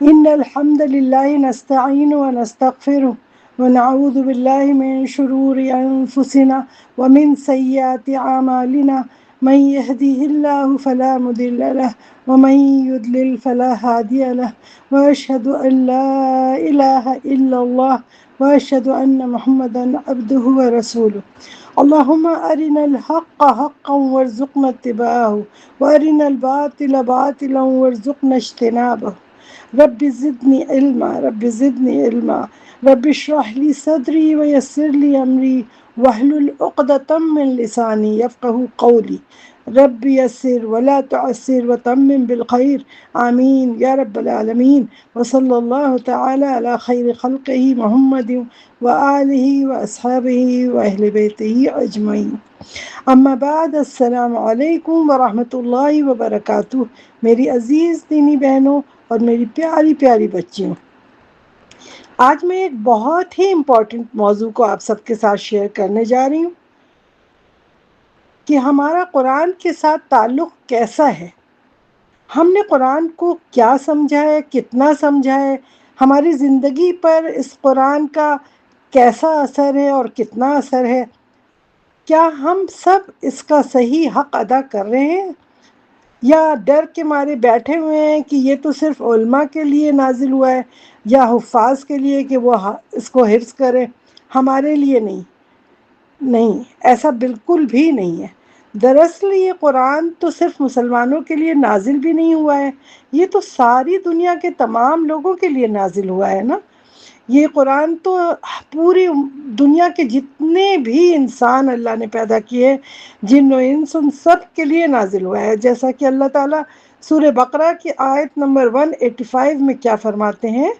إن الحمد لله نستعين ونستغفره ونعوذ بالله من شرور أنفسنا ومن سيئات أعمالنا من يهده الله فلا مضل له ومن يضلل فلا هادي له وأشهد أن لا إله إلا الله وأشهد أن محمدا عبده ورسوله اللهم أرنا الحق حقا وارزقنا اتباعه وأرنا الباطل باطلا وارزقنا اجتنابه رب زدني علما رب زدني علما رب اشرح لي صدري ويسر لي أمري واحلل عقدة من لساني يفقه قولي رب يسر ولا تعسر وتمم بالخير آمين يا رب العالمين وصلى الله تعالى على خير خلقه محمد وآله وأصحابه وأهل بيته أجمعين اما بعد السلام علیکم ورحمۃ اللہ وبرکاتہ۔ میری عزیز دینی بہنوں اور میری پیاری پیاری بچیوں، آج میں ایک بہت ہی امپورٹنٹ موضوع کو آپ سب کے ساتھ شیئر کرنے جا رہی ہوں کہ ہمارا قرآن کے ساتھ تعلق کیسا ہے، ہم نے قرآن کو کیا سمجھا ہے، کتنا سمجھا ہے، ہماری زندگی پر اس قرآن کا کیسا اثر ہے اور کتنا اثر ہے، کیا ہم سب اس کا صحیح حق ادا کر رہے ہیں یا ڈر کے مارے بیٹھے ہوئے ہیں کہ یہ تو صرف علماء کے لیے نازل ہوا ہے یا حفاظ کے لیے کہ وہ اس کو حفظ کریں، ہمارے لیے نہیں۔ نہیں، ایسا بالکل بھی نہیں ہے۔ دراصل یہ قرآن تو صرف مسلمانوں کے لیے نازل بھی نہیں ہوا ہے، یہ تو ساری دنیا کے تمام لوگوں کے لیے نازل ہوا ہے نا۔ یہ قرآن تو پوری دنیا کے جتنے بھی انسان اللہ نے پیدا کیے، جن و انس، ان سب کے لیے نازل ہوا ہے، جیسا کہ اللہ تعالیٰ سورہ بقرہ کی آیت نمبر 185 میں کیا فرماتے ہیں؟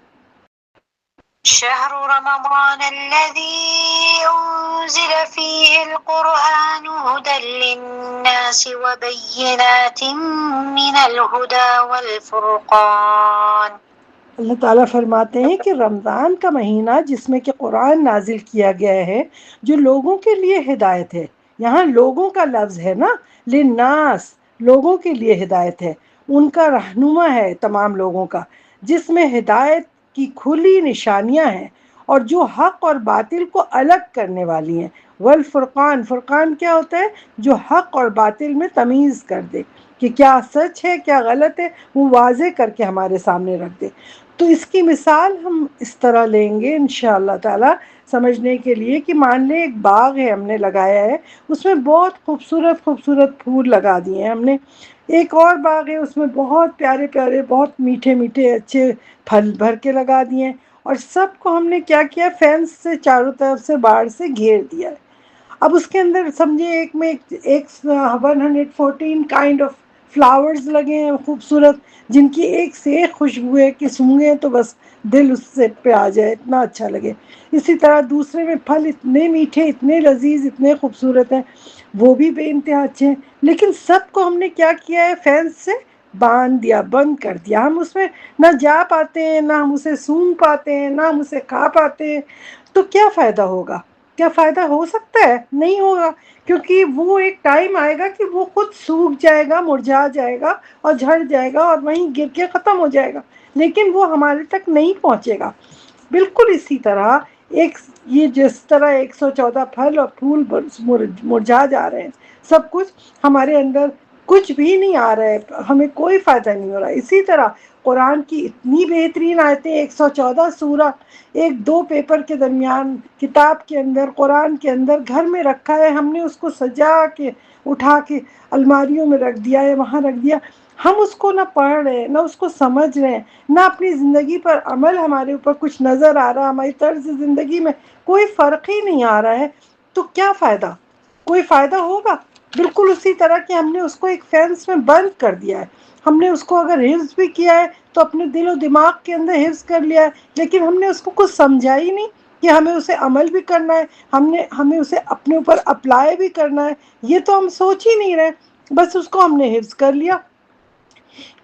شهر رمضان الذي أنزل فيه القرآن هدى للناس وبينات من الهدى والفرقان۔ اللہ تعالیٰ فرماتے ہیں کہ رمضان کا مہینہ جس میں کہ قرآن نازل کیا گیا ہے، جو لوگوں کے لیے ہدایت ہے، یہاں لوگوں کا لفظ ہے نا، للناس، لوگوں کے لیے ہدایت ہے، ان کا رہنما ہے تمام لوگوں کا، جس میں ہدایت کی کھلی نشانیاں ہیں اور جو حق اور باطل کو الگ کرنے والی ہیں۔ والفرقان، فرقان کیا ہوتا ہے؟ جو حق اور باطل میں تمیز کر دے کہ کیا سچ ہے کیا غلط ہے، وہ واضح کر کے ہمارے سامنے رکھ دے۔ تو اس کی مثال ہم اس طرح لیں گے انشاءاللہ تعالی سمجھنے کے لیے کہ مان لیں ایک باغ ہے، ہم نے لگایا ہے، اس میں بہت خوبصورت خوبصورت پھول لگا دیے ہیں ہم نے۔ ایک اور باغ ہے، اس میں بہت پیارے پیارے بہت میٹھے میٹھے اچھے پھل بھر کے لگا دیے ہیں، اور سب کو ہم نے کیا کیا، فینس سے چاروں طرف سے باڑ سے گھیر دیا ہے۔ اب اس کے اندر سمجھے ایک میں ایک 114 کائنڈ آف فلاورز لگے ہیں خوبصورت، جن کی ایک سے ایک خوشبو ہے کہ سونگھیں تو بس دل اس سے پہ آ جائے، اتنا اچھا لگے۔ اسی طرح دوسرے میں پھل اتنے میٹھے اتنے لذیذ اتنے خوبصورت ہیں، وہ بھی بے انتہا اچھے ہیں، لیکن سب کو ہم نے کیا کیا ہے، فینس سے باندھ دیا، بند کر دیا۔ ہم اس میں نہ جا پاتے ہیں، نہ ہم اسے سونگھ پاتے ہیں، نہ ہم اسے کھا پاتے ہیں۔ تو کیا فائدہ ہوگا؟ کیا فائدہ ہو سکتا ہے؟ نہیں ہوگا، کیونکہ وہ ایک ٹائم آئے گا کہ وہ خود سوکھ جائے گا، مرجھا جائے گا اور جھڑ جائے گا اور وہیں گر کے ختم ہو جائے گا، لیکن وہ ہمارے تک نہیں پہنچے گا۔ بالکل اسی طرح یہ جس طرح 114 پھل اور پھول مرجھا جا رہے ہیں، سب کچھ ہمارے اندر کچھ بھی نہیں آ رہا ہے، ہمیں کوئی فائدہ نہیں ہو رہا۔ اسی طرح قرآن کی اتنی بہترین آیتیں، 114 سورہ ایک دو پیپر کے درمیان کتاب کے اندر، قرآن کے اندر گھر میں رکھا ہے، ہم نے اس کو سجا کے اٹھا کے الماریوں میں رکھ دیا ہے، وہاں رکھ دیا، ہم اس کو نہ پڑھ رہے ہیں، نہ اس کو سمجھ رہے ہیں، نہ اپنی زندگی پر عمل ہمارے اوپر کچھ نظر آ رہا، ہماری طرز زندگی میں کوئی فرق ہی نہیں آ رہا ہے، تو کیا فائدہ؟ کوئی فائدہ ہوگا؟ بالکل اسی طرح کہ ہم نے اس کو ایک فینس میں بند کر دیا ہے۔ ہم نے اس کو اگر حفظ بھی کیا ہے تو اپنے دل و دماغ کے اندر حفظ کر لیا ہے، لیکن ہم نے اس کو کچھ سمجھا ہی نہیں کہ ہمیں اسے عمل بھی کرنا ہے، ہمیں اسے اپنے اوپر اپلائی بھی کرنا ہے، یہ تو ہم سوچ ہی نہیں رہے، بس اس کو ہم نے حفظ کر لیا۔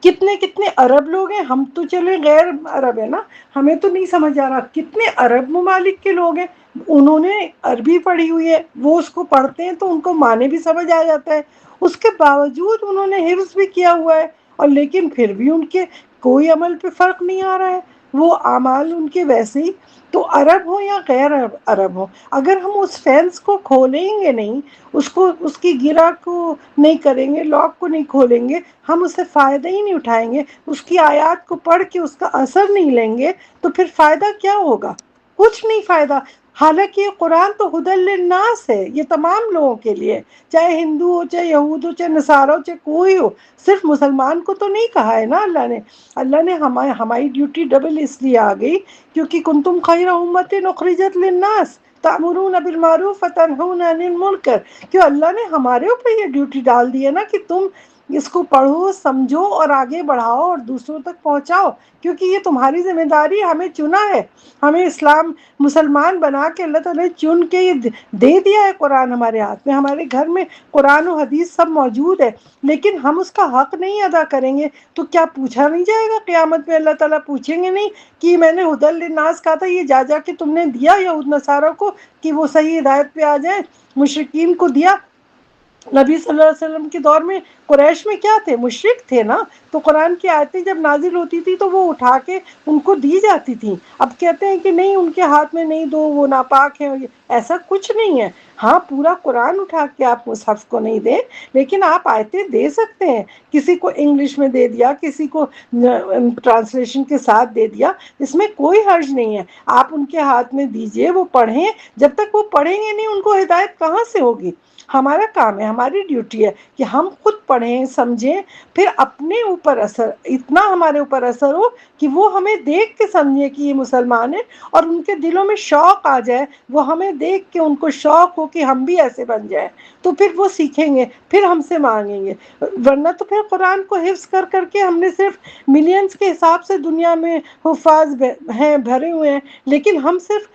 کتنے کتنے عرب لوگ ہیں، ہم تو چلے غیر عرب ہے نا، ہمیں تو نہیں سمجھ آ رہا، کتنے عرب ممالک کے لوگ ہیں، انہوں نے عربی پڑھی ہوئی ہے، وہ اس کو پڑھتے ہیں تو ان کو معنی بھی سمجھ آ جاتا ہے، اس کے باوجود انہوں نے حفظ بھی کیا ہوا ہے، اور لیکن پھر بھی ان کے کوئی عمل پہ فرق نہیں آ رہا ہے، وہ اعمال ان کے ویسے ہی، تو عرب ہو یا غیر عرب ہو، اگر ہم اس فینس کو کھولیں گے نہیں، اس کی گرہ کو نہیں کریں گے، لاک کو نہیں کھولیں گے، ہم اسے فائدہ ہی نہیں اٹھائیں گے، اس کی آیات کو پڑھ کے اس کا اثر نہیں لیں گے، تو پھر فائدہ کیا ہوگا؟ کچھ نہیں فائدہ۔ حالانکہ یہ قرآن تو ہدی للناس ہے، یہ تمام لوگوں کے لیے، چاہے ہندو ہو، چاہے یہود ہو، چاہے نصارہ ہو، چاہے کوئی ہو، صرف مسلمان کو تو نہیں کہا ہے نا اللہ نے۔ اللہ نے ہماری ڈیوٹی ڈبل اس لیے آ گئی کیونکہ کنتم خیر امت اخرجت للناس تأمرون بالمعروف وتنہون عن المنکر، کیوں اللہ نے ہمارے اوپر یہ ڈیوٹی ڈال دی ہے نا کہ تم اس کو پڑھو، سمجھو اور آگے بڑھاؤ اور دوسروں تک پہنچاؤ، کیونکہ یہ تمہاری ذمہ داری، ہمیں چنا ہے، ہمیں اسلام مسلمان بنا کے اللہ تعالیٰ نے چن کے یہ دے دیا ہے قرآن ہمارے ہاتھ میں، ہمارے گھر میں قرآن و حدیث سب موجود ہے، لیکن ہم اس کا حق نہیں ادا کریں گے تو کیا پوچھا نہیں جائے گا قیامت میں؟ اللہ تعالیٰ پوچھیں گے نہیں کہ میں نے ہدی للناس کہا تھا، یہ جا کے تم نے دیا یہود نصارہ کو کہ وہ صحیح ہدایت پہ آ جائیں، مشرکین کو دیا؟ نبی صلی اللہ علیہ وسلم کے دور میں قریش میں کیا تھے؟ مشرک تھے نا، تو قرآن کی آیتیں جب نازل ہوتی تھی تو وہ اٹھا کے ان کو دی جاتی تھیں۔ اب کہتے ہیں کہ نہیں ان کے ہاتھ میں نہیں دو، وہ ناپاک ہیں، ایسا کچھ نہیں ہے۔ ہاں پورا قرآن اٹھا کے آپ مصحف کو نہیں دیں، لیکن آپ آیتیں دے سکتے ہیں، کسی کو انگلش میں دے دیا، کسی کو ٹرانسلیشن کے ساتھ دے دیا، اس میں کوئی حرج نہیں ہے، آپ ان کے ہاتھ میں دیجئے، وہ پڑھیں، جب تک وہ پڑھیں گے نہیں ان کو ہدایت کہاں سے ہوگی؟ ہمارا کام ہے، ہماری ڈیوٹی ہے کہ ہم خود پڑھیں، سمجھیں، پھر اپنے اوپر اثر، اتنا ہمارے اوپر اثر ہو کہ وہ ہمیں دیکھ کے سمجھے کہ یہ مسلمان ہیں، اور ان کے دلوں میں شوق آ جائے، وہ ہمیں دیکھ کے ان کو شوق ہو کہ ہم بھی ایسے بن جائیں، تو پھر وہ سیکھیں گے، پھر ہم سے مانگیں گے۔ ورنہ تو پھر قرآن کو حفظ کر کر کے ہم نے صرف ملینز کے حساب سے دنیا میں حفاظ ہیں، بھرے ہوئے ہیں، لیکن ہم صرف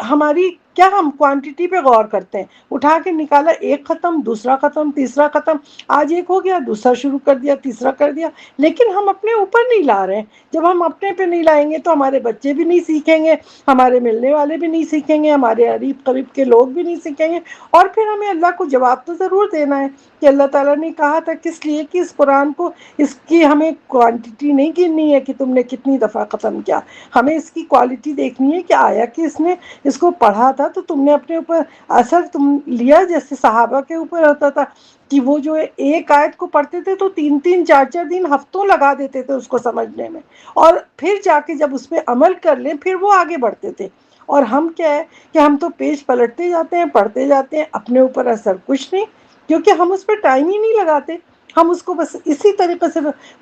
ہماری کیا، ہم کوانٹٹی پہ غور کرتے ہیں، اٹھا کے نکالا، ایک ختم، دوسرا ختم، تیسرا ختم، آج ایک ہو گیا، دوسرا شروع کر دیا، تیسرا کر دیا، لیکن ہم اپنے اوپر نہیں لا رہے ہیں۔ جب ہم اپنے پہ نہیں لائیں گے تو ہمارے بچے بھی نہیں سیکھیں گے، ہمارے ملنے والے بھی نہیں سیکھیں گے، ہمارے قریب قریب کے لوگ بھی نہیں سیکھیں گے، اور پھر ہمیں اللہ کو جواب تو ضرور دینا ہے کہ اللہ تعالیٰ نے کہا تھا کس لیے کہ اس قرآن کو، اس کی ہمیں کوانٹٹی نہیں گننی ہے کہ تم نے کتنی دفعہ ختم کیا، ہمیں اس کی کوالٹی دیکھنی ہے کہ آیا کہ اس نے اس کو پڑھا تھا تو تم نے اپنے اوپر اثر تم لیا، جیسے صحابہ کے اوپر ہوتا تھا کہ وہ جو ایک آیت کو پڑھتے تھے تو 3 4 دن، ہفتوں لگا دیتے تھے اس کو سمجھنے میں، اور پھر جا کے جب اس پہ عمل کر لیں پھر وہ آگے بڑھتے تھے۔ اور ہم کیا ہے کہ ہم تو پیج پلٹتے جاتے ہیں، پڑھتے جاتے ہیں، اپنے اوپر اثر کچھ نہیں، کیونکہ ہم اس پہ ٹائم ہی نہیں لگاتے، ہم اس کو بس اسی طریقے سے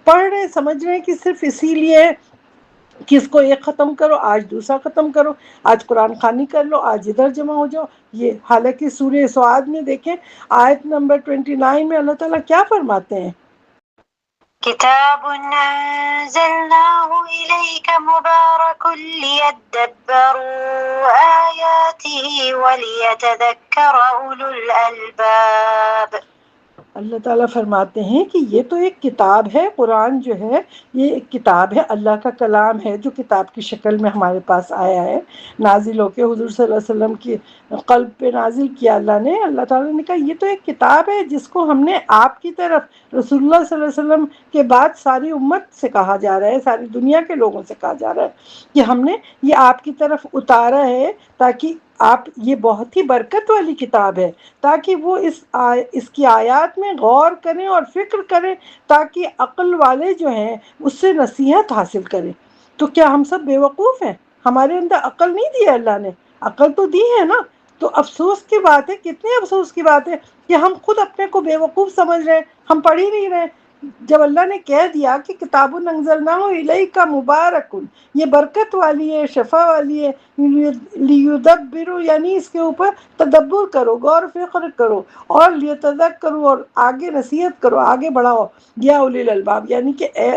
پڑھ رہے ہیں، سمجھ رہے ہیں کہ صرف اسی لیے کہ اس کو ایک ختم کرو، آج دوسرا ختم کرو، آج قرآن خوانی کر لو، آج ادھر جمع ہو جاؤ۔ یہ حالانکہ سورہ سعاد میں دیکھیں آیت نمبر 29 میں اللہ تعالیٰ کیا فرماتے ہیں؟ کتاب انزلناه الیک مبارک لیدبروا آیاته ولیتذکر اولو الالباب۔ اللہ تعالیٰ فرماتے ہیں کہ یہ تو ایک کتاب ہے، قرآن جو ہے یہ ایک کتاب ہے، اللہ کا کلام ہے جو کتاب کی شکل میں ہمارے پاس آیا ہے، نازل ہو کے حضور صلی اللہ علیہ وسلم کی قلب پہ نازل کیا اللہ نے۔ اللہ تعالیٰ نے کہا یہ تو ایک کتاب ہے جس کو ہم نے آپ کی طرف رسول اللہ صلی اللہ علیہ وسلم کے بعد ساری امت سے کہا جا رہا ہے، ساری دنیا کے لوگوں سے کہا جا رہا ہے کہ ہم نے یہ آپ کی طرف اتارا ہے تاکہ آپ، یہ بہت ہی برکت والی کتاب ہے، تاکہ وہ اس کی آیات میں غور کریں اور فکر کریں، تاکہ عقل والے جو ہیں اس سے نصیحت حاصل کریں۔ تو کیا ہم سب بے وقوف ہیں؟ ہمارے اندر عقل نہیں دی ہے اللہ نے؟ عقل تو دی ہے نا۔ تو افسوس کی بات ہے، کتنے افسوس کی بات ہے کہ ہم خود اپنے کو بے وقوف سمجھ رہے ہیں، ہم پڑھ ہی نہیں رہے، جب اللہ نے کہہ دیا کہ کتاب انزلناہ الیک مبارک، یہ برکت والی ہے، شفا والی ہے، لیدبروا یعنی اس کے اوپر تدبر کرو، غور و فکر کرو، اور لیتذکروا اور آگے نصیحت کرو، آگے بڑھاؤ، یا اولی الالباب یعنی کہ اے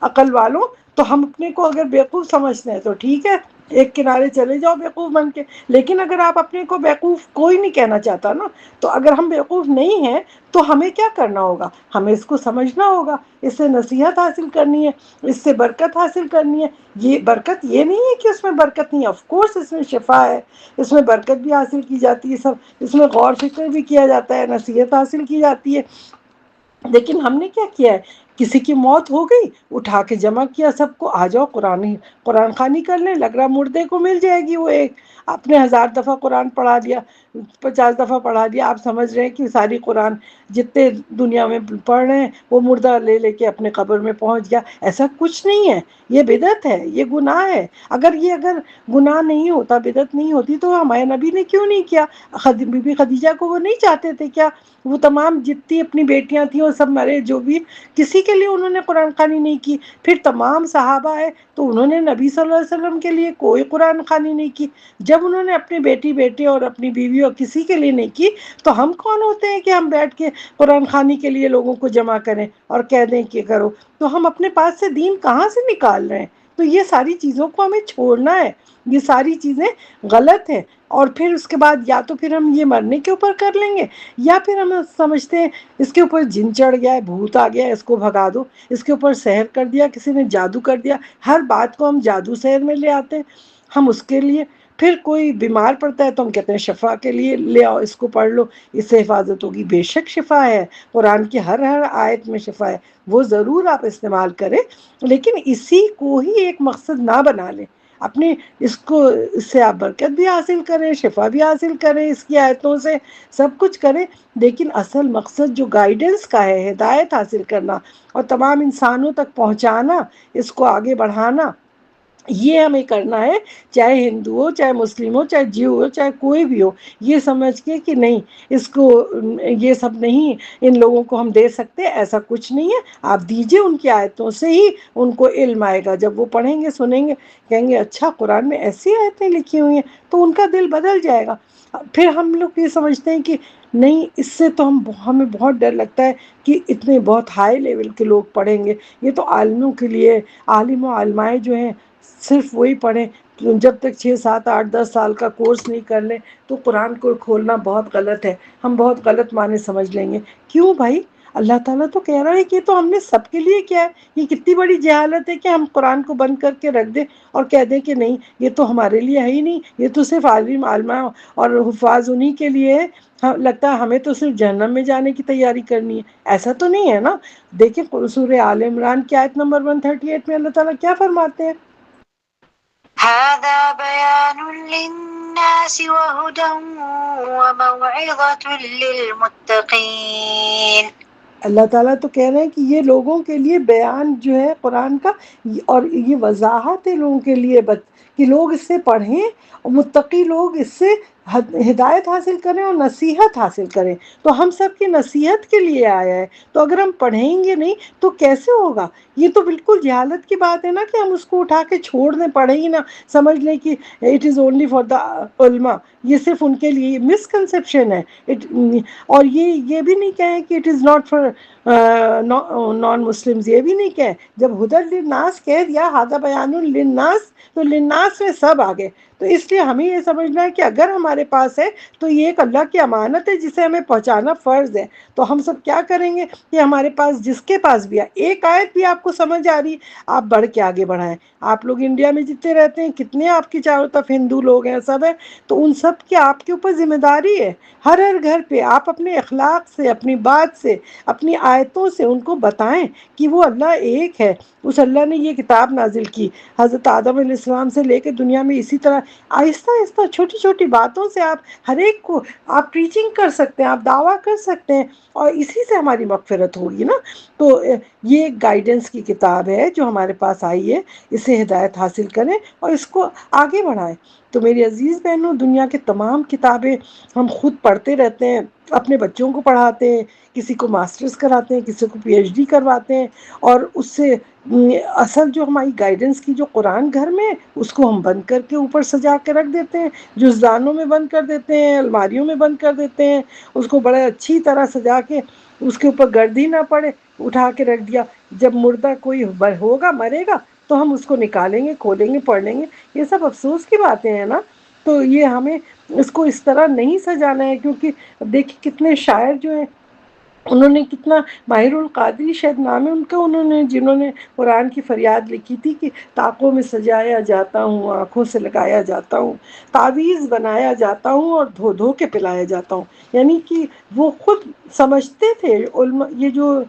عقل والوں۔ تو ہم اپنے کو اگر بیوقوف سمجھتے ہیں تو ٹھیک ہے، ایک کنارے چلے جاؤ بیوقوف بن کے، لیکن اگر آپ اپنے کو بیوقوف، کوئی نہیں کہنا چاہتا نا، تو اگر ہم بیوقوف نہیں ہیں تو ہمیں کیا کرنا ہوگا؟ ہمیں اس کو سمجھنا ہوگا، اس سے نصیحت حاصل کرنی ہے، اس سے برکت حاصل کرنی ہے۔ یہ برکت یہ نہیں ہے کہ اس میں برکت نہیں ہے، آف کورس اس میں شفا ہے، اس میں برکت بھی حاصل کی جاتی ہے، سب اس میں غور فکر بھی کیا جاتا ہے، نصیحت حاصل کی جاتی ہے، لیکن ہم نے کیا کیا ہے کسی کی موت ہو گئی، اٹھا کے جمع کیا سب کو، آ جاؤ قرآن خوانی کر لیں، لگ رہا مردے کو مل جائے گی وہ ایک، آپ نے 1000 دفعہ قرآن پڑھا دیا، 50 دفعہ پڑھا دیا، آپ سمجھ رہے ہیں کہ ساری قرآن جتنے دنیا میں پڑھ رہے ہیں وہ مردہ لے لے کے اپنے قبر میں پہنچ گیا۔ ایسا کچھ نہیں ہے، یہ بدعت ہے، یہ گناہ ہے۔ اگر گناہ نہیں ہوتا، بدعت نہیں ہوتی، تو ہمارے نبی نے کیوں نہیں کیا؟ بی بی خدیجہ کو وہ نہیں چاہتے تھے کیا؟ وہ تمام جتنی اپنی بیٹیاں تھیں وہ سب مرے، جو بھی، کسی کے لیے انہوں نے قرآن خوانی نہیں کی۔ پھر تمام صحابہ آئے تو انہوں نے نبی صلی اللہ علیہ وسلم کے لیے کوئی قرآن خوانی نہیں کی۔ جب انہوں نے اپنی بیٹی بیٹے اور اپنی بیوی اور کسی کے لیے نہیں کی، تو ہم کون ہوتے ہیں کہ ہم بیٹھ کے قرآن خوانی کے لیے لوگوں کو جمع کریں اور کہہ دیں کہ کرو؟ تو ہم اپنے پاس سے دین کہاں سے نکال رہے ہیں؟ تو یہ ساری چیزوں کو ہمیں چھوڑنا ہے، یہ ساری چیزیں غلط ہیں۔ اور پھر اس کے بعد یا تو پھر ہم یہ مرنے کے اوپر کر لیں گے، یا پھر ہم سمجھتے ہیں اس کے اوپر جن چڑھ گیا ہے، بھوت آ گیا ہے، اس کو بھگا دو، اس کے اوپر سحر کر دیا، کسی نے جادو کر دیا، ہر بات کو ہم جادو سحر میں لے آتے ہیں ہم اس کے لیے۔ پھر کوئی بیمار پڑتا ہے تو ہم کہتے ہیں شفا کے لیے لے آؤ، اس کو پڑھ لو، اس سے حفاظت ہوگی۔ بے شک شفا ہے، قرآن کی ہر آیت میں شفا ہے، وہ ضرور آپ استعمال کریں، لیکن اسی کو ہی ایک مقصد نہ بنا لیں اپنے۔ اس سے آپ برکت بھی حاصل کریں، شفا بھی حاصل کریں، اس کی آیتوں سے سب کچھ کریں، لیکن اصل مقصد جو گائیڈنس کا ہے، ہدایت حاصل کرنا اور تمام انسانوں تک پہنچانا، اس کو آگے بڑھانا، یہ ہمیں کرنا ہے۔ چاہے ہندو ہو، چاہے مسلم ہو، چاہے جیو ہو، چاہے کوئی بھی ہو، یہ سمجھ کے کہ نہیں اس کو، یہ سب نہیں ان لوگوں کو ہم دے سکتے، ایسا کچھ نہیں ہے۔ آپ دیجئے، ان کی آیتوں سے ہی ان کو علم آئے گا۔ جب وہ پڑھیں گے، سنیں گے، کہیں گے اچھا قرآن میں ایسی آیتیں لکھی ہوئی ہیں، تو ان کا دل بدل جائے گا۔ پھر ہم لوگ یہ سمجھتے ہیں کہ نہیں، اس سے تو ہمیں بہت ڈر لگتا ہے کہ اتنے بہت ہائی لیول کے لوگ پڑھیں گے، یہ تو عالموں کے لیے، عالم و عالمائے جو ہیں صرف وہی پڑھیں۔ جب تک 6 7 8 10 سال کا کورس نہیں کر لیں تو قرآن کو کھولنا بہت غلط ہے، ہم بہت غلط معنی سمجھ لیں گے۔ کیوں بھائی؟ اللہ تعالیٰ تو کہہ رہا ہے کہ یہ تو ہم نے سب کے لیے کیا ہے۔ یہ کتنی بڑی جہالت ہے کہ ہم قرآن کو بند کر کے رکھ دیں اور کہہ دیں کہ نہیں یہ تو ہمارے لیے ہے ہی نہیں، یہ تو صرف عالم عالمہ اور حفاظ انہی کے لیے ہے، لگتا ہے ہمیں تو صرف جہنم میں جانے کی تیاری کرنی ہے۔ ایسا تو نہیں ہے نا۔ دیکھیں سورہ آل عمران کی آیت نمبر 138 میں اللہ تعالیٰ کیا فرماتے ہیں؟ هذا بيان للناس وهدى وموعظة للمتقين۔ اللہ تعالیٰ تو کہہ رہے ہیں کہ یہ لوگوں کے لیے بیان جو ہے قرآن کا، اور یہ وضاحت ہے لوگوں کے لیے، کہ لوگ اس سے پڑھیں اور متقی لوگ اس سے ہدایت حاصل کریں اور نصیحت حاصل کریں۔ تو ہم سب کی نصیحت کے لیے آیا ہے، تو اگر ہم پڑھیں گے نہیں تو کیسے ہوگا؟ یہ تو بالکل جہالت کی بات ہے نا کہ ہم اس کو اٹھا کے چھوڑ دیں، پڑھیں ہی نہ، سمجھ لیں کہ it is only for the علماء، یہ صرف ان کے لیے، مسکنسیپشن ہے۔ اور یہ بھی نہیں کہیں کہ it is not for non Muslims, یہ بھی نہیں کہیں۔ جب ہدی للناس کہہ دیا، ھذا بیان للناس، تو للناس میں سب آگے۔ تو اس لیے ہمیں یہ سمجھنا ہے کہ اگر ہمارے پاس ہے تو یہ ایک اللہ کی امانت ہے جسے ہمیں پہنچانا فرض ہے۔ تو ہم سب کیا کریں گے کہ ہمارے پاس، جس کے پاس بھی ہے، ایک آیت بھی آپ کو سمجھ آ رہی، آپ بڑھ کے آگے بڑھائیں۔ آپ لوگ انڈیا میں جتنے رہتے ہیں، کتنے آپ کی چاروں طرف ہندو لوگ ہیں، سب ہیں، تو ان سب کی آپ کے اوپر ذمہ داری ہے۔ ہر گھر پہ آپ اپنے اخلاق سے، اپنی بات سے، اپنی آیتوں سے ان کو بتائیں کہ وہ اللہ ایک ہے۔ اس اللہ نے یہ کتاب نازل کی، حضرت آدم علیہ السلام سے لے کے دنیا میں اسی طرح آہستہ آہستہ چھوٹی چھوٹی باتوں سے آپ ہر ایک کو آپ پریچنگ کر سکتے ہیں، آپ دعویٰ کر سکتے ہیں، اور اسی سے ہماری مغفرت ہوگی نا۔ تو یہ ایک گائیڈنس کی کتاب ہے جو ہمارے پاس آئی ہے، اس سے ہدایت حاصل کریں اور اس کو آگے بڑھائیں۔ تو میری عزیز بہنوں، دنیا کی تمام کتابیں ہم خود پڑھتے رہتے ہیں، اپنے بچوں کو پڑھاتے ہیں، کسی کو ماسٹرز کراتے ہیں، کسی کو پی ایچ ڈی کرواتے ہیں، اور اس سے اصل جو ہماری گائیڈنس کی جو قرآن گھر میں، اس کو ہم بند کر کے اوپر سجا کے رکھ دیتے ہیں، جزدانوں میں بند کر دیتے ہیں، الماریوں میں بند کر دیتے ہیں، اس کو بڑے اچھی طرح سجا کے، اس کے اوپر گرد ہی نہ پڑے، اٹھا کے رکھ دیا۔ جب مردہ کوئی ہوگا، مرے گا، تو ہم اس کو نکالیں گے، کھولیں گے، پڑھ لیں گے۔ یہ سب افسوس کی باتیں ہیں نا۔ تو یہ ہمیں اس کو اس طرح نہیں سجانا ہے، کیونکہ دیکھیں کتنے شاعر جو ہیں، انہوں نے کتنا، ماہر القادری شاید نام ہے ان کا، جنہوں نے قرآن کی فریاد لکھی تھی کہ طاقوں میں سجایا جاتا ہوں، آنکھوں سے لگایا جاتا ہوں، تعویذ بنایا جاتا ہوں اور دھو دھو کے پلایا جاتا ہوں۔ یعنی کہ وہ خود سمجھتے تھے، علماء، یہ جو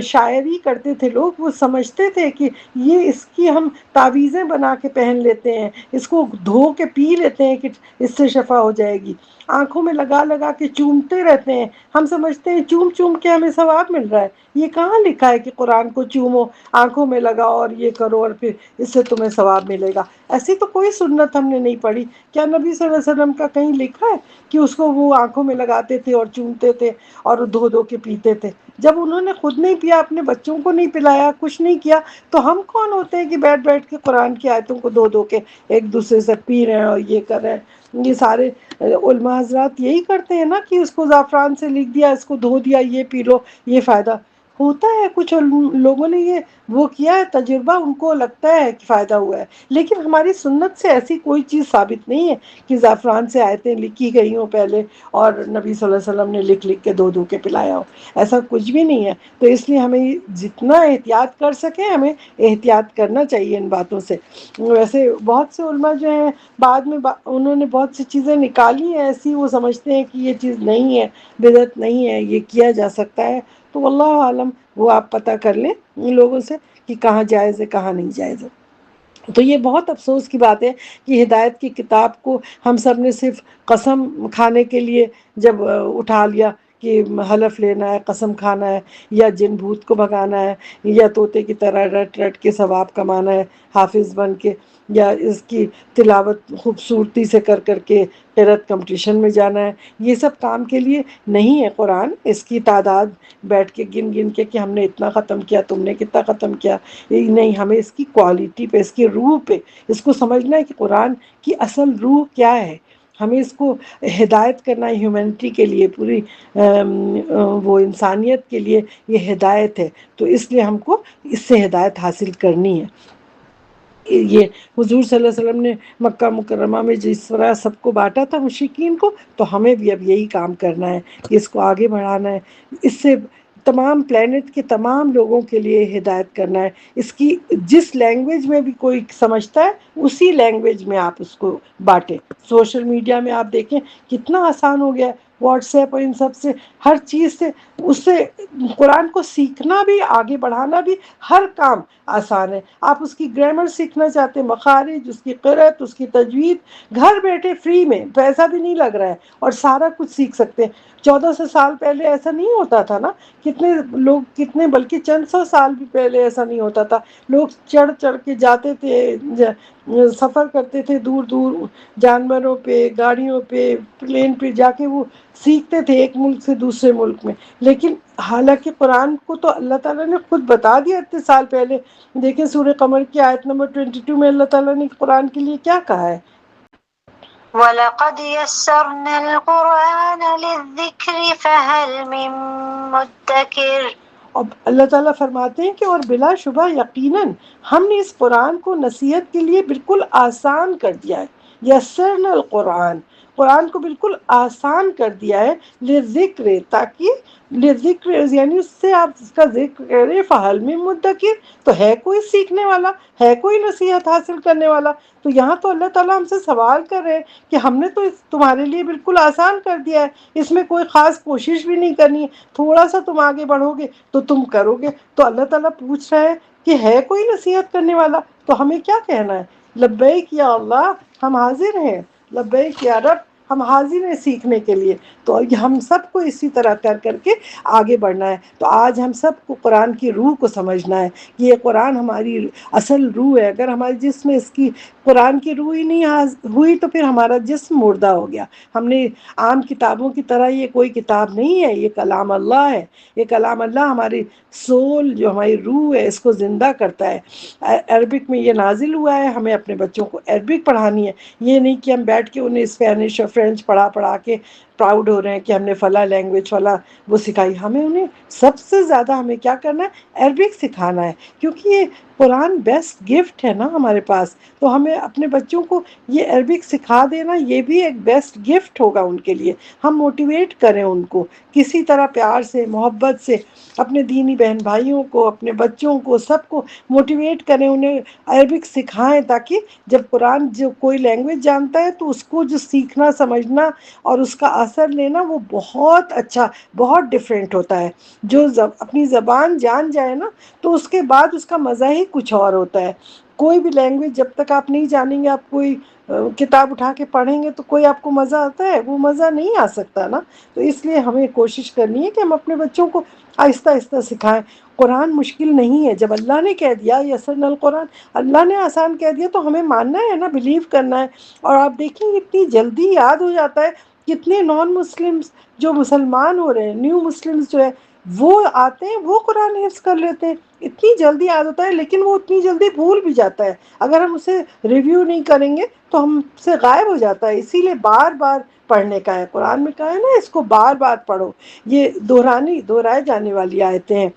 شاعری کرتے تھے لوگ، وہ سمجھتے تھے کہ یہ اس کی ہم تعویذیں بنا کے پہن لیتے ہیں، اس کو دھو کے پی لیتے ہیں کہ اس سے شفا ہو جائے گی، آنکھوں میں لگا لگا کے چومتے رہتے ہیں، ہم سمجھتے ہیں چوم چوم کے ہمیں ثواب مل رہا ہے۔ یہ کہاں لکھا ہے کہ قرآن کو چومو، آنکھوں میں لگاؤ اور یہ کرو اور پھر اس سے تمہیں ثواب ملے گا؟ ایسی تو کوئی سنت ہم نے نہیں پڑھی۔ کیا نبی صلی اللہ علیہ وسلم کا کہیں لکھا ہے کہ اس کو وہ آنکھوں میں لگاتے تھے اور چومتے تھے اور دھو دھو کے پیتے تھے؟ جب انہوں نے خود نہیں پیا، اپنے بچوں کو نہیں پلایا، کچھ نہیں کیا، تو ہم کون ہوتے ہیں کہ بیٹھ بیٹھ کے قرآن کی آیتوں کو دھو دھو کے ایک دوسرے سے پی رہے ہیں اور یہ کر رہے ہیں؟ یہ سارے علماء حضرات یہی کرتے ہیں نا کہ اس کو زعفران سے لکھ دیا، اس کو دھو دیا، یہ پی لو، یہ فائدہ ہوتا ہے۔ کچھ لوگوں نے یہ وہ کیا ہے تجربہ، ان کو لگتا ہے کہ فائدہ ہوا ہے، لیکن ہماری سنت سے ایسی کوئی چیز ثابت نہیں ہے کہ زعفران سے آیتیں لکھی گئی ہوں پہلے اور نبی صلی اللہ علیہ وسلم نے لکھ لکھ کے دھو دھو کے پلایا ہو، ایسا کچھ بھی نہیں ہے۔ تو اس لیے ہمیں جتنا احتیاط کر سکیں ہمیں احتیاط کرنا چاہیے ان باتوں سے۔ ویسے بہت سے علماء جو ہیں بعد میں انہوں نے بہت سی چیزیں نکالی ہیں ایسی، وہ سمجھتے ہیں کہ یہ چیز نہیں ہے، بدعت نہیں ہے، یہ کیا جا سکتا ہے۔ تو واللہ عالم، وہ آپ پتہ کر لیں ان لوگوں سے کہ کہاں جائز ہے کہاں نہیں جائز ہے۔ تو یہ بہت افسوس کی بات ہے کہ ہدایت کی کتاب کو ہم سب نے صرف قسم کھانے کے لیے جب اٹھا لیا کہ حلف لینا ہے، قسم کھانا ہے، یا جن بھوت کو بھگانا ہے، یا طوطے کی طرح رٹ رٹ کے ثواب کمانا ہے حافظ بن کے، یا اس کی تلاوت خوبصورتی سے کر کر کے قرأت کمپٹیشن میں جانا ہے، یہ سب کام کے لیے نہیں ہے قرآن۔ اس کی تعداد بیٹھ کے گن گن کے کہ ہم نے اتنا ختم کیا، تم نے کتنا ختم کیا، نہیں، ہمیں اس کی کوالٹی پہ، اس کی روح پہ اس کو سمجھنا ہے کہ قرآن کی اصل روح کیا ہے۔ ہمیں اس کو ہدایت کرنا ہے ہیومینٹی کے لیے، پوری وہ انسانیت کے لیے یہ ہدایت ہے، تو اس لیے ہم کو اس سے ہدایت حاصل کرنی ہے۔ یہ حضور صلی اللہ علیہ وسلم نے مکہ مکرمہ میں جس طرح سب کو بانٹا تھا مشرکین کو، تو ہمیں بھی اب یہی کام کرنا ہے کہ اس کو آگے بڑھانا ہے، اس سے تمام پلینٹ کے تمام لوگوں کے لیے ہدایت کرنا ہے۔ اس کی جس لینگویج میں بھی کوئی سمجھتا ہے اسی لینگویج میں آپ اس کو بانٹیں۔ سوشل میڈیا میں آپ دیکھیں کتنا آسان ہو گیا ہے، واٹس ایپ اور ان سب سے، ہر چیز سے، اس سے قرآن کو سیکھنا بھی، آگے بڑھانا بھی، ہر کام آسان ہے۔ آپ اس کی گرامر سیکھنا چاہتے ہیں، مخارج، اس کی قرأت، اس کی تجوید، گھر بیٹھے فری میں، پیسہ بھی نہیں لگ رہا ہے اور سارا کچھ سیکھ سکتے ہیں۔ 1400 سال پہلے ایسا نہیں ہوتا تھا نا، کتنے لوگ، کتنے بلکہ چند سو سال بھی پہلے ایسا نہیں ہوتا تھا، لوگ چڑھ چڑھ کے جاتے تھے، سفر کرتے تھے دور دور، جانوروں پہ، گاڑیوں پہ، پلین پہ جا کے وہ سیکھتے تھے ایک ملک سے دوسرے ملک میں۔ لیکن حالانکہ قرآن کو تو اللہ تعالیٰ نے خود بتا دیا اتنے سال پہلے۔ دیکھیں سورہ قمر کی آیت نمبر 22 میں اللہ تعالیٰ نے قرآن کے لیے کیا کہا ہے؟ وَلَقَدْ يَسَّرْنَا الْقُرْآنَ لِلذِّكْرِ فَهَلْ مِن مُّدَّكِرٍ۔ اب اللہ تعالیٰ فرماتے ہیں کہ اور بلا شبہ یقیناً ہم نے اس قرآن کو نصیحت کے لیے بالکل آسان کر دیا ہے۔ یسرنا القرآن، قرآن کو بالکل آسان کر دیا ہے، لذکر، تاکہ لذکر یعنی اس سے آپ اس کا ذکر کریں، فہل من مدکر، تو ہے کوئی سیکھنے والا، ہے کوئی نصیحت حاصل کرنے والا؟ تو یہاں تو اللہ تعالیٰ ہم سے سوال کر رہے ہیں کہ ہم نے تو تمہارے لیے بالکل آسان کر دیا ہے، اس میں کوئی خاص کوشش بھی نہیں کرنی ہے، تھوڑا سا تم آگے بڑھو گے تو تم کرو گے۔ تو اللہ تعالیٰ پوچھ رہا ہے کہ ہے کوئی نصیحت کرنے والا؟ تو ہمیں کیا کہنا ہے؟ لبیک یا اللہ، ہم حاضر ہیں، لبیک یا رب، ہم حاضر ہیں سیکھنے کے لیے۔ تو ہم سب کو اسی طرح کر کر کے آگے بڑھنا ہے۔ تو آج ہم سب کو قرآن کی روح کو سمجھنا ہے کہ یہ قرآن ہماری اصل روح ہے۔ اگر ہمارے جسم میں اس کی قرآن کی روح ہی نہیں ہوئی تو پھر ہمارا جسم مردہ ہو گیا۔ ہم نے عام کتابوں کی طرح، یہ کوئی کتاب نہیں ہے، یہ کلام اللہ ہے۔ یہ کلام اللہ ہماری سول، جو ہماری روح ہے، اس کو زندہ کرتا ہے۔ عربک میں یہ نازل ہوا ہے، ہمیں اپنے بچوں کو عربک پڑھانی ہے۔ یہ نہیں کہ ہم بیٹھ کے انہیں اسپینش اور فرینچ پڑھا پڑھا کے پراؤڈ ہو رہے ہیں کہ ہم نے فلاں لینگویج فلاں وہ سکھائی۔ ہمیں انہیں سب سے زیادہ ہمیں کیا کرنا ہے؟ عربک سکھانا ہے، کیونکہ یہ قرآن بیسٹ گفٹ ہے نا ہمارے پاس۔ تو ہمیں اپنے بچوں کو یہ عربک سکھا دینا، یہ بھی ایک بیسٹ گفٹ ہوگا ان کے لیے۔ ہم موٹیویٹ کریں ان کو کسی طرح، پیار سے، محبت سے، اپنے دینی بہن بھائیوں کو، اپنے بچوں کو، سب کو موٹیویٹ کریں، انہیں عربک سکھائیں، تاکہ جب قرآن جو کوئی لینگویج جانتا ہے تو اس کو جو سیکھنا، سمجھنا اور اس کا اثر لینا وہ بہت اچھا، بہت ڈفرینٹ ہوتا ہے. جو اپنی زبان جان جائے نا تو اس کے بعد اس کا مزہ ہی کچھ اور ہوتا ہے. کوئی بھی لینگویج جب تک آپ نہیں جانیں گے، آپ کوئی کتاب اٹھا کے پڑھیں گے تو کوئی آپ کو مزہ آتا ہے؟ وہ مزہ نہیں آ سکتا نا. تو اس لیے ہمیں کوشش کرنی ہے کہ ہم اپنے بچوں کو آہستہ آہستہ سکھائیں. قرآن مشکل نہیں ہے. جب اللہ نے کہہ دیا یسرنا القرآن، اللہ نے آسان کہہ دیا تو ہمیں ماننا ہے نا، بلیو کرنا ہے. اور آپ دیکھیں اتنی جلدی یاد ہو جاتا ہے. کتنے نان مسلمس جو مسلمان ہو رہے ہیں، نیو مسلمس جو ہے، وہ آتے ہیں، وہ قرآن حفظ کر لیتے ہیں. اتنی جلدی یاد ہوتا ہے، لیکن وہ اتنی جلدی بھول بھی جاتا ہے. اگر ہم اسے ریویو نہیں کریں گے تو ہم سے غائب ہو جاتا ہے. اسی لیے بار بار پڑھنے کا ہے. قرآن میں کہا ہے نا اس کو بار بار پڑھو. یہ دہرائے جانے والی آیتیں ہیں.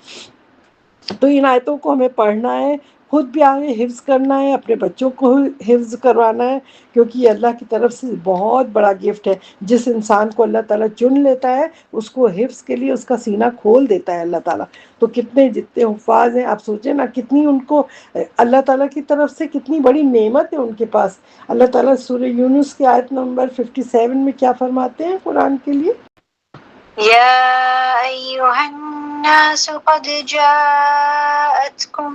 تو ان آیتوں کو ہمیں پڑھنا ہے، خود بھی آگے حفظ کرنا ہے، اپنے بچوں کو حفظ کروانا ہے، کیونکہ یہ اللہ کی طرف سے بہت بڑا گفٹ ہے. جس انسان کو اللہ تعالیٰ چن لیتا ہے اس کو حفظ کے لیے اس کا سینہ کھول دیتا ہے اللہ تعالیٰ. تو کتنے جتنے حفاظ ہیں، آپ سوچیں نا کتنی ان کو اللہ تعالیٰ کی طرف سے کتنی بڑی نعمت ہے ان کے پاس. اللہ تعالیٰ سورہ یونس کی آیت نمبر 57 میں کیا فرماتے ہیں قرآن کے لیے؟ يا أيها الناس قد جاءتكم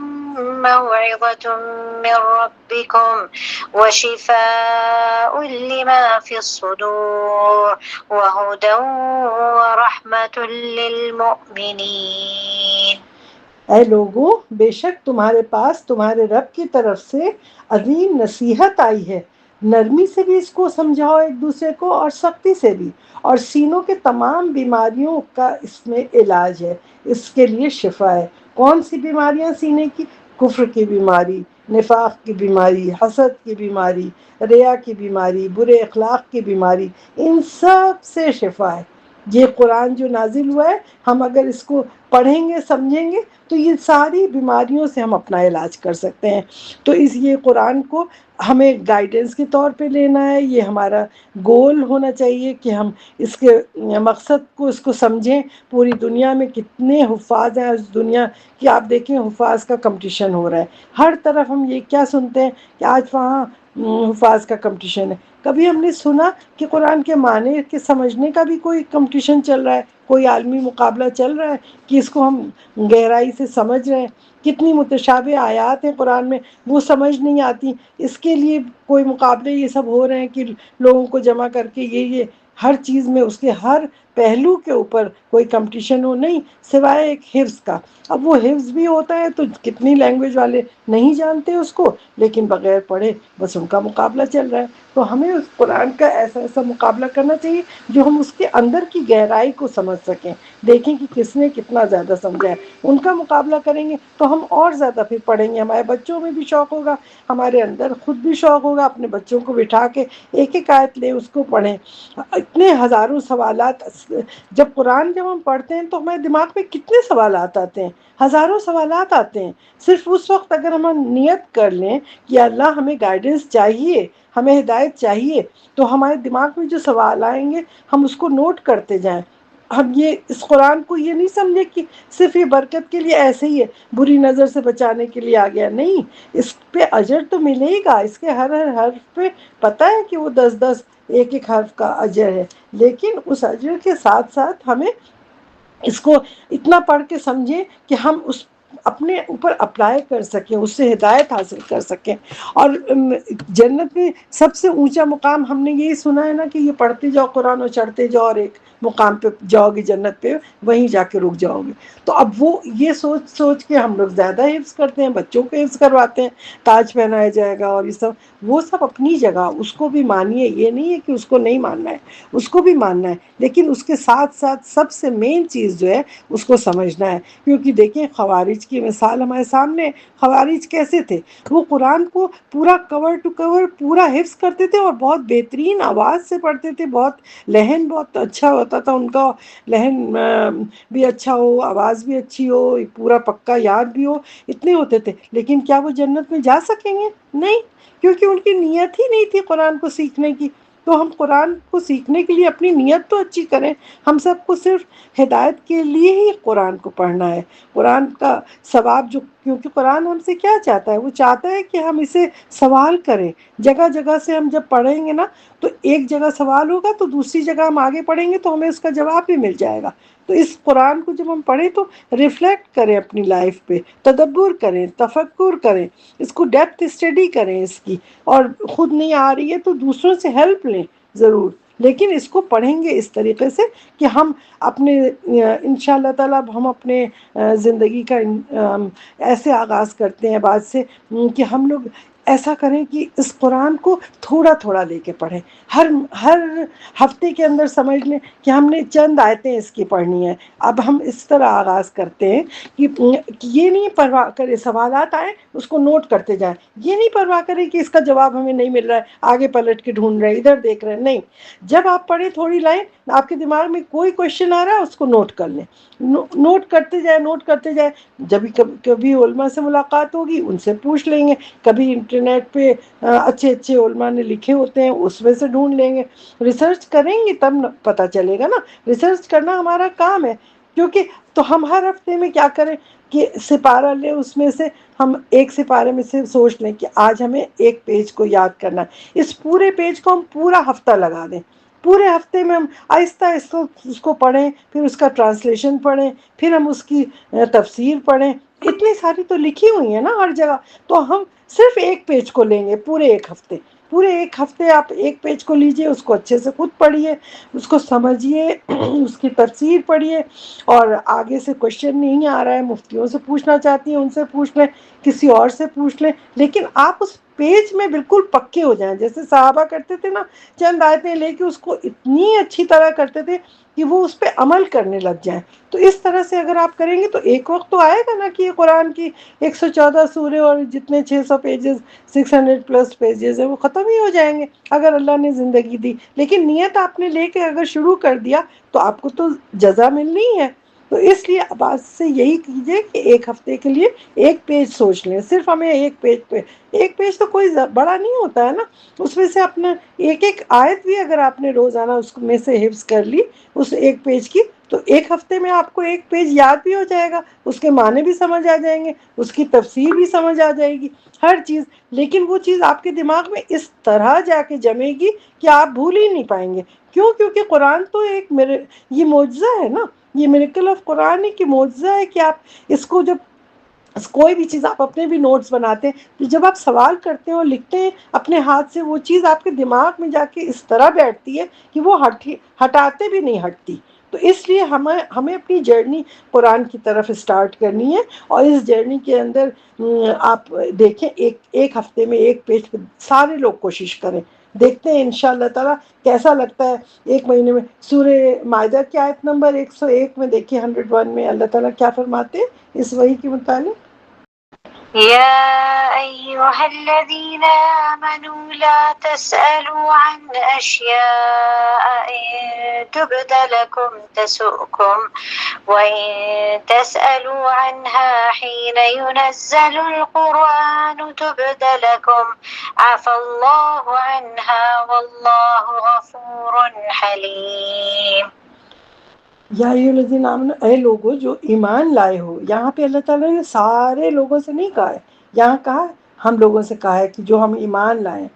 موعظة من ربكم وشفاء لما في الصدور وهدى ورحمة للمؤمنين. اے لوگو، بے شک تمہارے پاس تمہارے رب کی طرف سے عظیم نصیحت آئی ہے. نرمی سے بھی اس کو سمجھاؤ ایک دوسرے کو، اور سختی سے بھی. اور سینوں کے تمام بیماریوں کا اس میں علاج ہے، اس کے لیے شفا ہے. کون سی بیماریاں سینے کی؟ کفر کی بیماری، نفاق کی بیماری، حسد کی بیماری، ریا کی بیماری، برے اخلاق کی بیماری، ان سب سے شفا ہے. یہ قرآن جو نازل ہوا ہے، ہم اگر اس کو پڑھیں گے سمجھیں گے تو یہ ساری بیماریوں سے ہم اپنا علاج کر سکتے ہیں. تو یہ قرآن کو ہمیں گائیڈنس کے طور پہ لینا ہے. یہ ہمارا گول ہونا چاہیے کہ ہم اس کے مقصد کو اس کو سمجھیں. پوری دنیا میں کتنے حفاظ ہیں. اس دنیا کہ آپ دیکھیں حفاظ کا کمپٹیشن ہو رہا ہے ہر طرف. ہم یہ کیا سنتے ہیں کہ آج وہاں حفاظ کا کمپٹیشن ہے. کبھی ہم نے سنا کہ قرآن کے معنی کے سمجھنے کا بھی کوئی کمپٹیشن چل رہا ہے، کوئی عالمی مقابلہ چل رہا ہے کہ اس کو ہم گہرائی سے سمجھ رہے ہیں؟ کتنی متشابہ آیات ہیں قرآن میں، وہ سمجھ نہیں آتی. اس کے لیے کوئی مقابلے یہ سب ہو رہے ہیں کہ لوگوں کو جمع کر کے یہ ہر چیز میں اس کے ہر پہلو کے اوپر کوئی کمپٹیشن ہو نہیں سوائے ایک حفظ کا. اب وہ حفظ بھی ہوتا ہے تو کتنی لینگویج والے نہیں جانتے اس کو، لیکن بغیر پڑھے بس ان کا مقابلہ چل رہا ہے. تو ہمیں اس قرآن کا ایسا مقابلہ کرنا چاہیے جو ہم اس کے اندر کی گہرائی کو سمجھ سکیں، دیکھیں کہ کس نے کتنا زیادہ سمجھا ہے. ان کا مقابلہ کریں گے تو ہم اور زیادہ پھر پڑھیں گے. ہمارے بچوں میں بھی شوق ہوگا، ہمارے اندر خود بھی شوق ہوگا. اپنے بچوں کو بٹھا کے ایک ایک آیت لیں، اس کو پڑھیں. اتنے ہزاروں سوالات جب ہم پڑھتے ہیں تو ہمارے دماغ میں کتنے سوالات آتے ہیں، ہزاروں سوالات آتے ہیں. صرف اس وقت اگر ہم نیت کر لیں کہ اللہ ہمیں گائیڈنس چاہیے، ہمیں ہدایت چاہیے، تو ہمارے دماغ میں جو سوال آئیں گے ہم اس کو نوٹ کرتے جائیں. ہم اس قرآن کو یہ نہیں سمجھے کہ صرف یہ برکت کے لیے ایسے ہی ہے، بری نظر سے بچانے کے لیے آ گیا. نہیں، اس پہ اجر تو ملے گا. اس کے ہر حرف پہ پتہ ہے کہ وہ 10 ایک ایک حرف کا اجر ہے، لیکن اس اجر کے ساتھ ساتھ ہمیں اس کو اتنا پڑھ کے سمجھیں کہ ہم اس اپنے اوپر اپلائی کر سکیں، اس سے ہدایت حاصل کر سکیں. اور جنت میں سب سے اونچا مقام ہم نے یہی سنا ہے نا کہ یہ پڑھتے جاؤ قرآن اور چڑھتے جاؤ اور ایک مقام پہ جاؤ گے جنت پہ، وہیں جا کے رک جاؤ گے. تو اب وہ یہ سوچ کے ہم لوگ زیادہ حفظ کرتے ہیں، بچوں کو حفظ کرواتے ہیں، تاج پہنایا جائے گا اور یہ سب، وہ سب اپنی جگہ. اس کو بھی مانیے، یہ نہیں ہے کہ اس کو نہیں ماننا ہے، اس کو بھی ماننا ہے، لیکن اس کے ساتھ ساتھ سب سے مین چیز جو ہے اس کو سمجھنا ہے. کیونکہ دیکھیں خوارج کی مثال ہمارے سامنے. خوارج کیسے تھے؟ وہ قرآن کو پورا کور ٹو کور پورا حفظ کرتے تھے اور بہت بہترین آواز سے پڑھتے تھے. بہت لہن بہت اچھا ہوتا تھا ان کا، لہن بھی اچھا ہو، آواز بھی اچھی ہو، پورا پکا یاد بھی ہو، اتنے ہوتے تھے. لیکن کیا وہ جنت میں جا سکیں گے؟ نہیں، کیونکہ ان کی نیت ہی نہیں تھی قرآن کو سیکھنے کی. تو ہم قرآن کو سیکھنے کے لیے اپنی نیت تو اچھی کریں. ہم سب کو صرف ہدایت کے لیے ہی قرآن کو پڑھنا ہے. قرآن کا ثواب جو کیونکہ قرآن ہم سے کیا چاہتا ہے؟ وہ چاہتا ہے کہ ہم اسے سوال کریں، جگہ جگہ سے ہم جب پڑھیں گے نا تو ایک جگہ سوال ہوگا تو دوسری جگہ ہم آگے پڑھیں گے تو ہمیں اس کا جواب بھی مل جائے گا۔ تو اس قرآن کو جب ہم پڑھیں تو ریفلیکٹ کریں اپنی لائف پہ، تدبر کریں، تفکر کریں، اس کو ڈیپتھ اسٹڈی کریں اس کی، اور خود نہیں آ رہی ہے تو دوسروں سے ہیلپ لیں ضرور، لیکن اس کو پڑھیں گے اس طریقے سے کہ ہم اپنے انشاء اللہ تعالیٰ ہم اپنے زندگی کا ایسے آغاز کرتے ہیں بعد سے کہ ہم لوگ ایسا کریں کہ اس قرآن کو تھوڑا تھوڑا لے کے پڑھیں، ہر ہفتے کے اندر سمجھ لیں کہ ہم نے چند آیتیں اس کی پڑھنی ہیں۔ اب ہم اس طرح آغاز کرتے ہیں کہ یہ نہیں پرواہ کرے سوالات آئیں اس کو نوٹ کرتے جائیں، یہ نہیں پرواہ کرے کہ اس کا جواب ہمیں نہیں مل رہا ہے آگے پلٹ کے ڈھونڈ رہے ہیں ادھر دیکھ رہے ہیں، نہیں، جب آپ پڑھیں تھوڑی لائن آپ کے دماغ میں کوئی کوشچن آ رہا ہے اس کو نوٹ کر لیں، نوٹ کرتے جائیں، نوٹ کرتے جائیں، جب کبھی علماء سے ملاقات ہوگی ان سے پوچھ لیں گے، کبھی انٹرنیٹ پہ اچھے اچھے علماء نے لکھے ہوتے ہیں اس میں سے ڈھونڈ لیں گے، ریسرچ کریں گے تب پتہ چلے گا نا، ریسرچ کرنا ہمارا کام ہے۔ کیونکہ تو ہم ہر ہفتے میں کیا کریں کہ سپارہ لیں، اس میں سے ہم ایک سپارے میں سے سوچ لیں کہ آج ہمیں ایک پیج کو یاد کرنا ہے، اس پورے پیج کو ہم پورا ہفتہ لگا دیں، پورے ہفتے میں ہم آہستہ آہستہ اس کو پڑھیں، پھر اس کا ٹرانسلیشن پڑھیں، پھر ہم اس کی تفسیر پڑھیں، اتنی ساری تو لکھی ہوئی ہیں نا ہر جگہ، تو ہم صرف ایک پیج کو لیں گے پورے ایک ہفتے، پورے ایک ہفتے آپ ایک پیج کو لیجئے، اس کو اچھے سے خود پڑھیے، اس کو سمجھیے، اس کی تفسیر پڑھیے، اور آگے سے کوشچن نہیں آ رہا ہے مفتیوں سے پوچھنا چاہتی ہیں ان سے پوچھ لیں، کسی اور سے پوچھ لیں، لیکن آپ اس پیج میں بالکل پکے ہو جائیں، جیسے صحابہ کرتے تھے نا، چند آیتیں لے کے اس کو اتنی اچھی طرح کرتے تھے کہ وہ اس پہ عمل کرنے لگ جائیں۔ تو اس طرح سے اگر آپ کریں گے تو ایک وقت تو آئے گا نا کہ یہ قرآن کی 114 سورے اور جتنے 600 پیجز 600 پلس پیجز ہیں وہ ختم ہی ہو جائیں گے اگر اللہ نے زندگی دی، لیکن نیت آپ نے لے کے اگر شروع کر دیا تو آپ کو تو جزا ملنی ہے۔ تو اس لیے اب آج سے یہی کیجئے کہ ایک ہفتے کے لیے ایک پیج سوچ لیں، صرف ہمیں ایک پیج پہ، ایک پیج تو کوئی بڑا نہیں ہوتا ہے نا، اس میں سے اپنا ایک ایک آیت بھی اگر آپ نے روزانہ اس میں سے حفظ کر لی اس ایک پیج کی، تو ایک ہفتے میں آپ کو ایک پیج یاد بھی ہو جائے گا، اس کے معنی بھی سمجھ آ جائیں گے، اس کی تفسیر بھی سمجھ آ جائے گی، ہر چیز، لیکن وہ چیز آپ کے دماغ میں اس طرح جا کے جمے گی کہ آپ بھول ہی نہیں پائیں گے۔ کیوں؟ کیونکہ قرآن تو ایک یہ معجزہ ہے نا، یہ میریکل آف قرآن ہے کہ معجزہ ہے کہ آپ اس کو جب کوئی بھی چیز آپ اپنے بھی نوٹس بناتے ہیں تو جب آپ سوال کرتے ہیں اور لکھتے ہیں اپنے ہاتھ سے، وہ چیز آپ کے دماغ میں جا کے اس طرح بیٹھتی ہے کہ وہ ہٹاتے بھی نہیں ہٹتی۔ تو اس لیے ہمیں اپنی جرنی قرآن کی طرف اسٹارٹ کرنی ہے، اور اس جرنی کے اندر آپ دیکھیں ایک ہفتے میں ایک پیج پہ سارے لوگ کوشش کریں، دیکھتے ہیں انشاءاللہ تعالیٰ کیسا لگتا ہے ایک مہینے میں۔ سورہ مائدہ کی آیت نمبر 101 میں دیکھیے 101 میں اللہ تعالیٰ کیا فرماتے ہیں اس وحی کے متعلق۔ يا أيها الذين آمنوا لا تسألوا عن أشياء إن تبد لكم تسؤكم وإن تسألوا عنها حين ينزل القرآن تبد لكم عفى الله عنها والله غفور حليم۔ یا ایھا الذین آمنوا، اے لوگو جو ایمان لائے ہو، یہاں پہ اللہ تعالیٰ نے سارے لوگوں سے نہیں کہا ہے، یہاں کہا ہم لوگوں سے کہا ہے کہ جو ہم ایمان لائیں،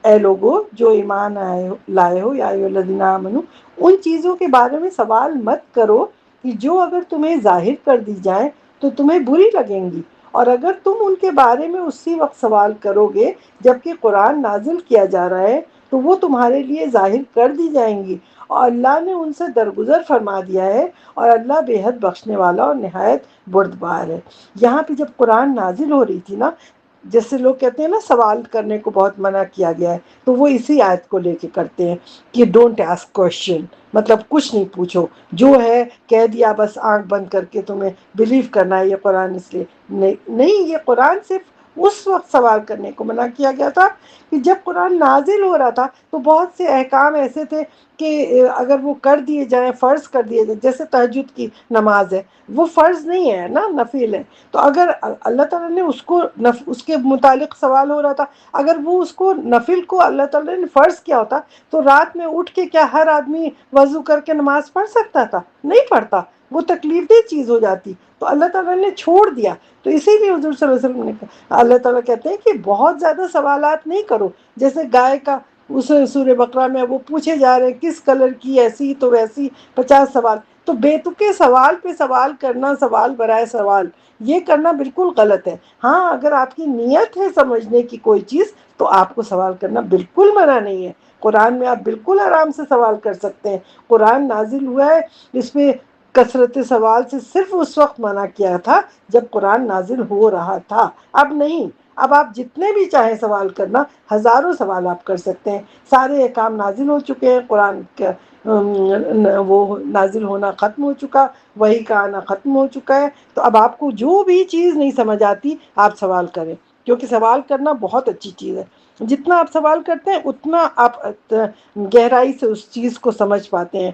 اے لوگو جو ایمان لائے ہو، یا ایھا الذین آمنوا، ان چیزوں کے بارے میں سوال مت کرو کہ جو اگر تمہیں ظاہر کر دی جائیں تو تمہیں بری لگیں گی، اور اگر تم ان کے بارے میں اسی وقت سوال کرو گے جبکہ قرآن نازل کیا جا رہا ہے تو وہ تمہارے لیے ظاہر کر دی جائیں گی، اور اللہ نے ان سے درگزر فرما دیا ہے، اور اللہ بے حد بخشنے والا اور نہایت بردبار ہے۔ یہاں پہ جب قرآن نازل ہو رہی تھی نا، جیسے لوگ کہتے ہیں نا سوال کرنے کو بہت منع کیا گیا ہے، تو وہ اسی آیت کو لے کے کرتے ہیں کہ ڈونٹ آسک کوشچن، مطلب کچھ نہیں پوچھو، جو ہے کہہ دیا بس آنکھ بند کر کے تمہیں بلیو کرنا ہے یہ قرآن، اس لیے نہیں، یہ قرآن صرف اس وقت سوال کرنے کو منع کیا گیا تھا کہ جب قرآن نازل ہو رہا تھا تو بہت سے احکام ایسے تھے کہ اگر وہ کر دیے جائیں، فرض کر دیے جائیں، جیسے تہجد کی نماز ہے، وہ فرض نہیں ہے نا، نفل ہے، تو اگر اللہ تعالیٰ نے اس کے متعلق سوال ہو رہا تھا، اگر وہ اس کو نفل کو اللہ تعالیٰ نے فرض کیا ہوتا تو رات میں اٹھ کے کیا ہر آدمی وضو کر کے نماز پڑھ سکتا تھا؟ نہیں پڑھتا، وہ تکلیف دہ چیز ہو جاتی، تو اللہ تعالیٰ نے چھوڑ دیا۔ تو اسی لیے حضور صلی اللہ علیہ وسلم نے کہا، اللہ تعالیٰ کہتے ہیں کہ بہت زیادہ سوالات نہیں کرو، جیسے گائے کا اس سورہ بقرہ میں وہ پوچھے جا رہے ہیں کس کلر کی، ایسی تو ویسی، 50 سوال۔ تو بے تکے سوال پہ سوال کرنا، سوال برائے سوال، یہ کرنا بالکل غلط ہے۔ ہاں اگر آپ کی نیت ہے سمجھنے کی کوئی چیز، تو آپ کو سوال کرنا بالکل منع نہیں ہے۔ قرآن میں آپ بالکل آرام سے سوال کر سکتے ہیں۔ قرآن نازل ہوا ہے، اس میں کثرت سوال سے صرف اس وقت منع کیا تھا جب قرآن نازل ہو رہا تھا، اب نہیں۔ اب آپ جتنے بھی چاہیں سوال کرنا، ہزاروں سوال آپ کر سکتے ہیں۔ سارے احکام نازل ہو چکے ہیں، قرآن کا وہ نازل ہونا ختم ہو چکا، وحی کا آنا ختم ہو چکا ہے۔ تو اب آپ کو جو بھی چیز نہیں سمجھ آتی، آپ سوال کریں، کیونکہ سوال کرنا بہت اچھی چیز ہے۔ جتنا آپ سوال کرتے ہیں اتنا آپ گہرائی سے اس چیز کو سمجھ پاتے ہیں۔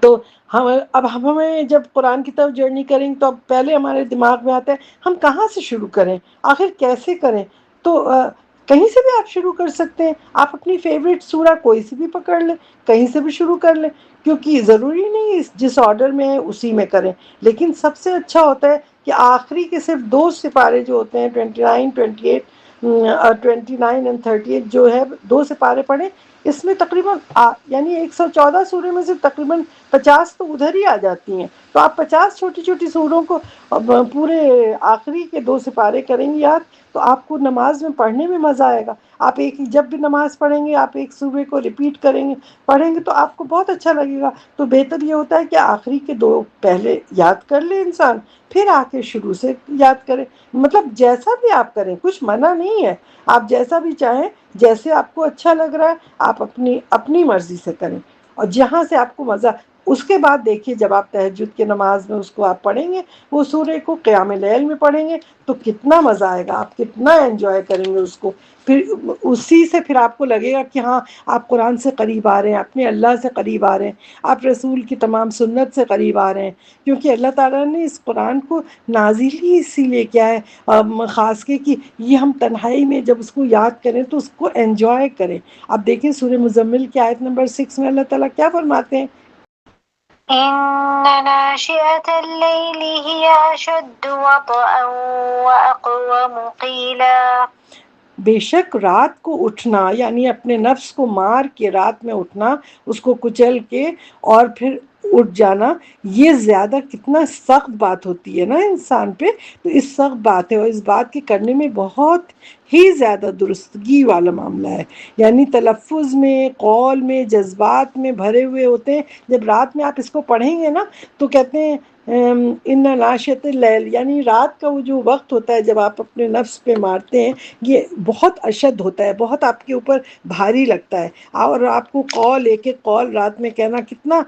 تو اب ہمیں جب قرآن کی طرف جرنی کریں تو اب پہلے ہمارے دماغ میں آتا ہے ہم کہاں سے شروع کریں، آخر کیسے کریں؟ تو کہیں سے بھی آپ شروع کر سکتے ہیں۔ آپ اپنی فیوریٹ سورہ کوئی سی بھی پکڑ لیں، کہیں سے بھی شروع کر لیں، کیونکہ ضروری نہیں جس آرڈر میں ہے اسی میں کریں۔ لیکن سب سے اچھا ہوتا ہے کہ آخری کے صرف 2 سپارے جو ہوتے ہیں، 29، 29 and 38 جو ہے، 2 سپارے پڑھیں۔ اس میں تقریباً یعنی 114 سورے میں سے تقریباً 50 تو ادھر ہی آ جاتی ہیں۔ تو آپ 50 چھوٹی چھوٹی سوروں کو پورے آخری کے 2 سپارے کریں گے یاد، تو آپ کو نماز میں پڑھنے میں مزہ آئے گا۔ آپ جب بھی نماز پڑھیں گے، آپ ایک سورے کو ریپیٹ پڑھیں گے تو آپ کو بہت اچھا لگے گا۔ تو بہتر یہ ہوتا ہے کہ آخری کے 2 پہلے یاد کر لے انسان، پھر آ کے شروع سے یاد کرے۔ مطلب جیسا بھی آپ کریں، کچھ منع نہیں ہے، آپ جیسا بھی چاہیں، جیسے آپ کو اچھا لگ رہا ہے آپ اپنی مرضی سے کریں، اور جہاں سے آپ کو مزہ۔ اس کے بعد دیکھیے جب آپ تہجد کی نماز میں اس کو آپ پڑھیں گے، وہ سورے کو قیام لیل میں پڑھیں گے، تو کتنا مزہ آئے گا، آپ کتنا انجوائے کریں گے اس کو۔ پھر اسی سے پھر آپ کو لگے گا کہ ہاں آپ قرآن سے قریب آ رہے ہیں، اپنے اللہ سے قریب آ رہے ہیں، آپ رسول کی تمام سنت سے قریب آ رہے ہیں، کیونکہ اللہ تعالیٰ نے اس قرآن کو نازل ہی اسی لیے کیا ہے، خاص کے کہ یہ ہم تنہائی میں جب اس کو یاد کریں تو اس کو انجوائے کریں۔ اب دیکھیں سورہ مزمل کی آیت نمبر 6 میں اللہ تعالیٰ کیا فرماتے ہیں؟ إن ناشئة الليل هي أشد وطئا وأقوم قيلا۔ بے شک رات کو اٹھنا، یعنی اپنے نفس کو مار کے رات میں اٹھنا، اس کو کچل کے اور پھر اٹھ جانا، یہ زیادہ کتنا سخت بات ہوتی ہے نا انسان پہ۔ تو اس سخت بات ہے، اور اس بات کے کرنے میں بہت ہی زیادہ درستگی والا معاملہ ہے، یعنی تلفظ میں، قول میں، جذبات میں بھرے ہوئے ہوتے ہیں۔ جب رات میں آپ اس کو پڑھیں گے نا تو کہتے ہیں ان ناشئۃ اللیل، یعنی رات کا وہ جو وقت ہوتا ہے جب آپ اپنے نفس پہ مارتے ہیں، یہ بہت اشد ہوتا ہے، بہت آپ کے اوپر بھاری لگتا ہے، اور آپ کو قول، ایک ایک قول رات میں کہنا کتنا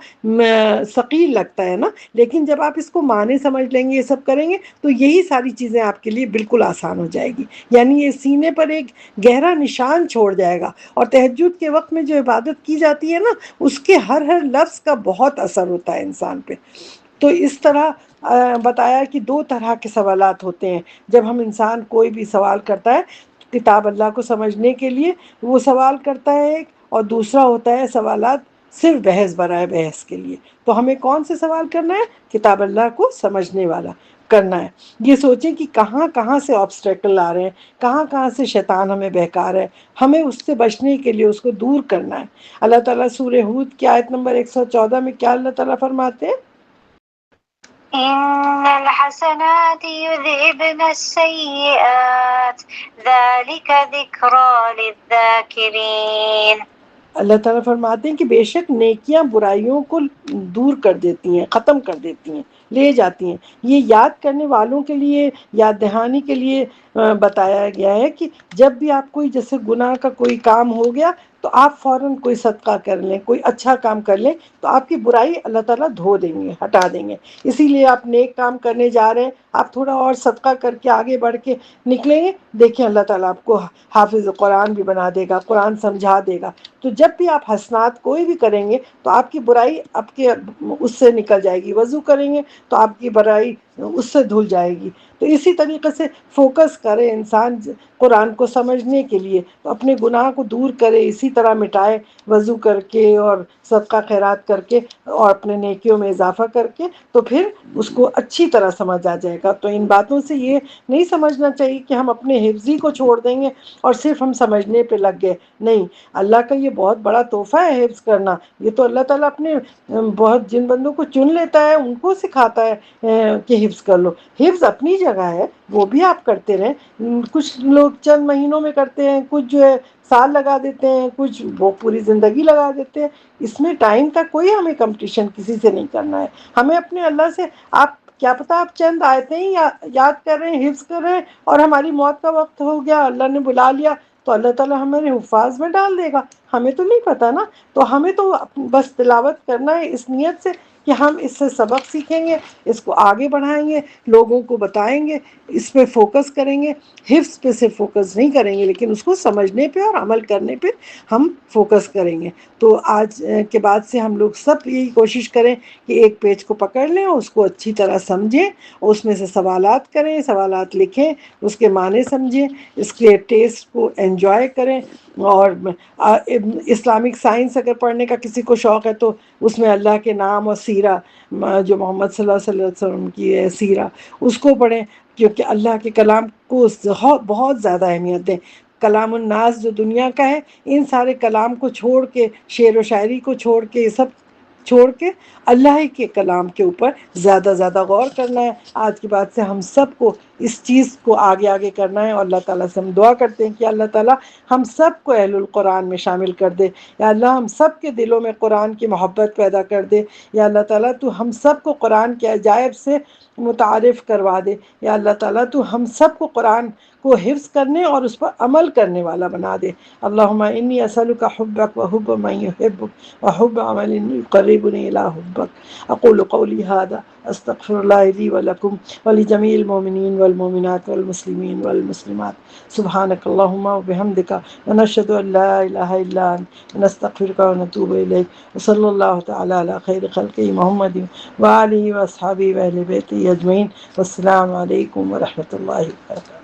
ثقیل لگتا ہے نا۔ لیکن جب آپ اس کو معنی سمجھ لیں گے، یہ سب کریں گے، تو یہی ساری چیزیں آپ کے لیے بالکل آسان ہو جائے گی، یعنی یہ سینے پر ایک گہرا نشان چھوڑ جائے گا۔ اور تہجد کے وقت میں جو عبادت کی جاتی ہے نا، اس کے ہر لفظ کا بہت اثر ہوتا ہے انسان پہ۔ تو اس طرح بتایا کہ 2 طرح کے سوالات ہوتے ہیں۔ جب ہم انسان کوئی بھی سوال کرتا ہے کتاب اللہ کو سمجھنے کے لیے، وہ سوال کرتا ہے ایک، اور دوسرا ہوتا ہے سوالات صرف بحث برائے بحث کے لیے۔ تو ہمیں کون سے سوال کرنا ہے؟ کتاب اللہ کو سمجھنے والا کرنا ہے۔ یہ سوچیں کہ کہاں کہاں سے آبسٹیکل آ رہے ہیں، کہاں کہاں سے شیطان ہمیں بہکا رہا ہے، ہمیں اس سے بچنے کے لیے اس کو دور کرنا ہے۔ اللہ تعالیٰ سورہ ہود کی آیت نمبر 114 میں کیا اللہ تعالیٰ فرماتے ہیں؟ إن الحسنات يذهبن السيئات ذلك ذكرى للذاكرين۔ اللہ تعالیٰ فرماتے ہیں کہ بے شک نیکیاں برائیوں کو دور کر دیتی ہیں، ختم کر دیتی ہیں، لے جاتی ہیں۔ یہ یاد کرنے والوں کے لیے، یاد دہانی کے لیے بتایا گیا ہے کہ جب بھی آپ کوئی جیسے گناہ کا کوئی کام ہو گیا تو آپ فوراً کوئی صدقہ کر لیں، کوئی اچھا کام کر لیں، تو آپ کی برائی اللہ تعالیٰ دھو دیں گے، ہٹا دیں گے۔ اسی لیے آپ نیک کام کرنے جا رہے ہیں، آپ تھوڑا اور صدقہ کر کے آگے بڑھ کے نکلیں گے، دیکھیں اللہ تعالیٰ آپ کو حافظ قرآن بھی بنا دے گا، قرآن سمجھا دے گا۔ تو جب بھی آپ حسنات کوئی بھی کریں گے تو آپ کی برائی آپ کے اس سے نکل جائے گی۔ وضو کریں گے تو آپ کی برائی اس سے دھل جائے گی۔ تو اسی طریقے سے فوکس کرے انسان قرآن کو سمجھنے کے لیے، تو اپنے گناہ کو دور کرے، اسی طرح مٹائے وضو کر کے اور صدقہ خیرات کر کے اور اپنے نیکیوں میں اضافہ کر کے، تو پھر اس کو اچھی طرح سمجھ آ جائے گا۔ تو ان باتوں سے یہ نہیں سمجھنا چاہیے کہ ہم اپنے حفظی کو چھوڑ دیں گے اور صرف ہم سمجھنے پہ لگ گئے، نہیں، اللہ کا یہ بہت بڑا تحفہ ہے حفظ کرنا۔ یہ تو اللہ تعالیٰ اپنے بہت جن بندوں کو چن لیتا ہے ان کو سکھاتا ہے کہ حفظ کر لو۔ حفظ اپنی جگہ ہے، وہ بھی آپ کرتے رہیں، کچھ لوگ چند مہینوں میں کرتے ہیں، کچھ جو ہے سال لگا دیتے ہیں، کچھ وہ پوری زندگی لگا دیتے ہیں۔ اس میں ٹائم کا کوئی ہمیں کمپٹیشن کسی سے نہیں کرنا ہے، ہمیں اپنے اللہ سے، آپ کیا پتا آپ چند آیتیں ہی یاد کر رہے ہیں، حفظ کر رہے ہیں، اور ہماری موت کا وقت ہو گیا، اللہ نے بلا لیا، تو اللہ تعالیٰ ہمارے حفاظ میں ڈال دے گا، ہمیں تو نہیں پتا نا۔ تو ہمیں تو بس تلاوت کرنا ہے اس نیت سے کہ ہم اس سے سبق سیکھیں گے، اس کو آگے بڑھائیں گے، لوگوں کو بتائیں گے، اس پہ فوکس کریں گے۔ حفظ پہ سے فوکس نہیں کریں گے، لیکن اس کو سمجھنے پہ اور عمل کرنے پہ ہم فوکس کریں گے۔ تو آج کے بعد سے ہم لوگ سب یہی کوشش کریں کہ ایک پیج کو پکڑ لیں، اس کو اچھی طرح سمجھیں، اس میں سے سوالات کریں، سوالات لکھیں، اس کے معنی سمجھیں، اس کے ٹیسٹ کو انجوائے کریں۔ اور اسلامک سائنس اگر پڑھنے کا کسی کو شوق ہے تو اس میں اللہ کے نام اور سیرہ، جو محمد صلی اللہ علیہ وسلم کی ہے سیرہ، اس کو پڑھیں، کیونکہ اللہ کے کلام کو بہت زیادہ اہمیت دیں۔ کلام الناس جو دنیا کا ہے، ان سارے کلام کو چھوڑ کے، شعر و شاعری کو چھوڑ کے، یہ سب چھوڑ کے اللہ ہی کے کلام کے اوپر زیادہ زیادہ غور کرنا ہے۔ آج کی بات سے ہم سب کو اس چیز کو آگے آگے کرنا ہے، اور اللہ تعالیٰ سے ہم دعا کرتے ہیں کہ اللہ تعالیٰ ہم سب کو اہل القرآن میں شامل کر دے۔ یا اللہ ہم سب کے دلوں میں قرآن کی محبت پیدا کر دے۔ یا اللہ تعالیٰ تو ہم سب کو قرآن کے عجائب سے متعارف کروا دے۔ یا اللہ تعالیٰ تو ہم سب کو قرآن کو حفظ کرنے اور اس پر عمل کرنے والا بنا دے۔ اللہم انی اسألک حبک وحب من یحبک وحب عمل یقربنی الی حبک۔ اقول قولی ھذا استغفر اللہ لی ولکم ولجمیع المؤمنین والمؤمنات والمسلمین والمسلمات۔ سبحانک اللہم وبحمدک ونشہد ان لا الہ الا انت نستغفرک ونتوب الیک۔ وصلی اللہ تعالی علی خیر خلقہ محمد وآلہ واصحابہ واہل بیتہ اجمعین۔ والسلام علیکم ورحمۃ اللہ وبرکاتہ۔